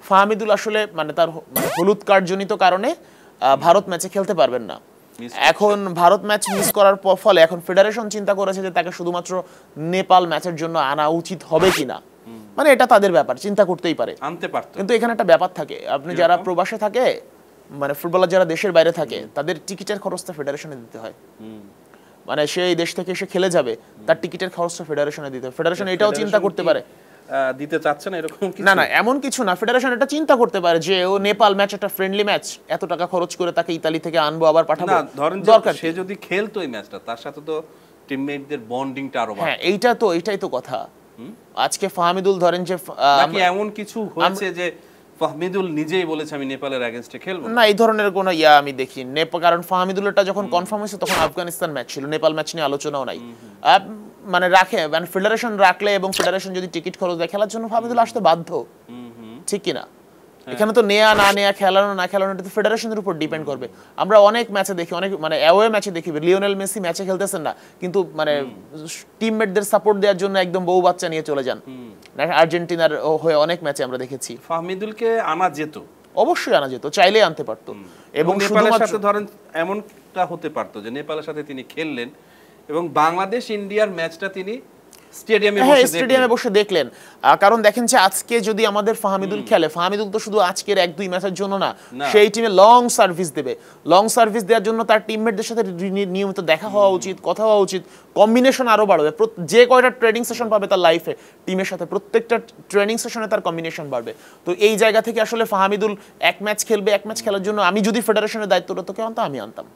ফাহমিদুল আসলে মানে তার মানে হলুদ কার্ড জনিত কারণে ভারত ম্যাচে খেলতে পারবেন না। এখন ভারত ম্যাচ মিস করার ফলে এখন ফেডারেশন চিন্তা করেছে যে তাকে শুধুমাত্র নেপাল ম্যাচের জন্য আনা উচিত হবে কিনা, মানে এটা তাদের ব্যাপার, চিন্তা করতেই পারে, আনতে পারতো। কিন্তু এখানে একটা ব্যাপার থাকে, আপনি যারা প্রবাসে থাকে মানে ফুটবলার যারা দেশের বাইরে থাকে তাদের টিকিটের খরচটা ফেডারেশনে দিতে হয়। মানে সেই দেশ থেকে এসে খেলে যাবে, তার টিকিটের খরচটা ফেডারেশনে দিতে হয়। ফেডারেশন এটাও চিন্তা করতে পারে দিতে চাচ্ছে না এরকম কিছু? না না, এমন কিছু না, ফেডারেশন এটা চিন্তা করতে পারে যে ও নেপাল ম্যাচ একটা ফ্রেন্ডলি ম্যাচ, এত টাকা খরচ করে তাকে ইতালি থেকে আনবো আবার পাঠাবো, না ধরেন দরকার সে যদি খেলতো এই ম্যাচটা, তার সাথে তো টিমমেটদের বন্ডিংটা আরো হ্যাঁ এইটাই তো কথা। আজকে ফাহমিদুল ধরেন যে নাকি এমন কিছু হয়েছে যে ফাহমিদুল নিজেই বলেছে আমি নেপালের এগেইনস্টে খেলবো না, এই ধরনের কোনো আমি দেখি নেপাল, কারণ ফাহমিদুলটা যখন কনফার্ম হয়েছে তখন আফগানিস্তান ম্যাচ ছিল, নেপাল ম্যাচ নিয়ে আলোচনাও নাই। মানে রাখে মানে ফেডারেশন রাখলে এবং ফেডারেশন যদি টিকিট খরচ দেয় খেলার জন্য ফাহমিদুল আসতে বাধ্য, ঠিক কিনা? এখানে তো নেয়া না নেয়া, খেলানো না খেলানো, এটা তো ফেডারেশনের উপর ডিপেন্ড করবে। আমরা অনেক ম্যাচে দেখি, অনেক মানে অ্যাওয়ে ম্যাচে দেখি লিওনেল মেসি ম্যাচে খেলতেছেন না, কিন্তু মানে টিমমেটদের সাপোর্ট দেওয়ার জন্য একদম বউ বাচ্চা নিয়ে চলে যান। আর্জেন্টিনার হয়ে অনেক ম্যাচে আমরা দেখেছি। ফাহমিদুলকে আনা যেত, অবশ্যই আনা যেত, চাইলেই আনতে পারতো। এবং নেপালের সাথে ধরেন এমনটা হতে পারতো যে নেপালের সাথে তিনি খেললেন এবং বাংলাদেশ ইন্ডিয়ার ম্যাচটা তিনি স্টেডিয়ামে বসে দেখলেন। কারণ দেখেন যে আজকে যদি আমাদের ফাহমিদুল খেলে, ফাহমিদুল তো শুধু আজকের 1-2 ম্যাচের জন্য না, সেই টিমে লং সার্ভিস দেবে। লং সার্ভিস দেওয়ার জন্য তার টিমমেটদের সাথে নিয়মিত দেখা হওয়া উচিত, কথা হওয়া উচিত, কম্বিনেশন আরো বাড়বে। যে কয়টা ট্রেনিং সেশন পাবে তার লাইফে টিমের সাথে, প্রত্যেকটা ট্রেনিং সেশনে তার কম্বিনেশন বাড়বে। তো এই জায়গা থেকে আসলে ফাহমিদুল এক ম্যাচ খেলবে, এক ম্যাচ খেলার জন্য আমি যদি ফেডারেশনের দায়িত্বটা তোকে আনতাম, আমি আনতাম।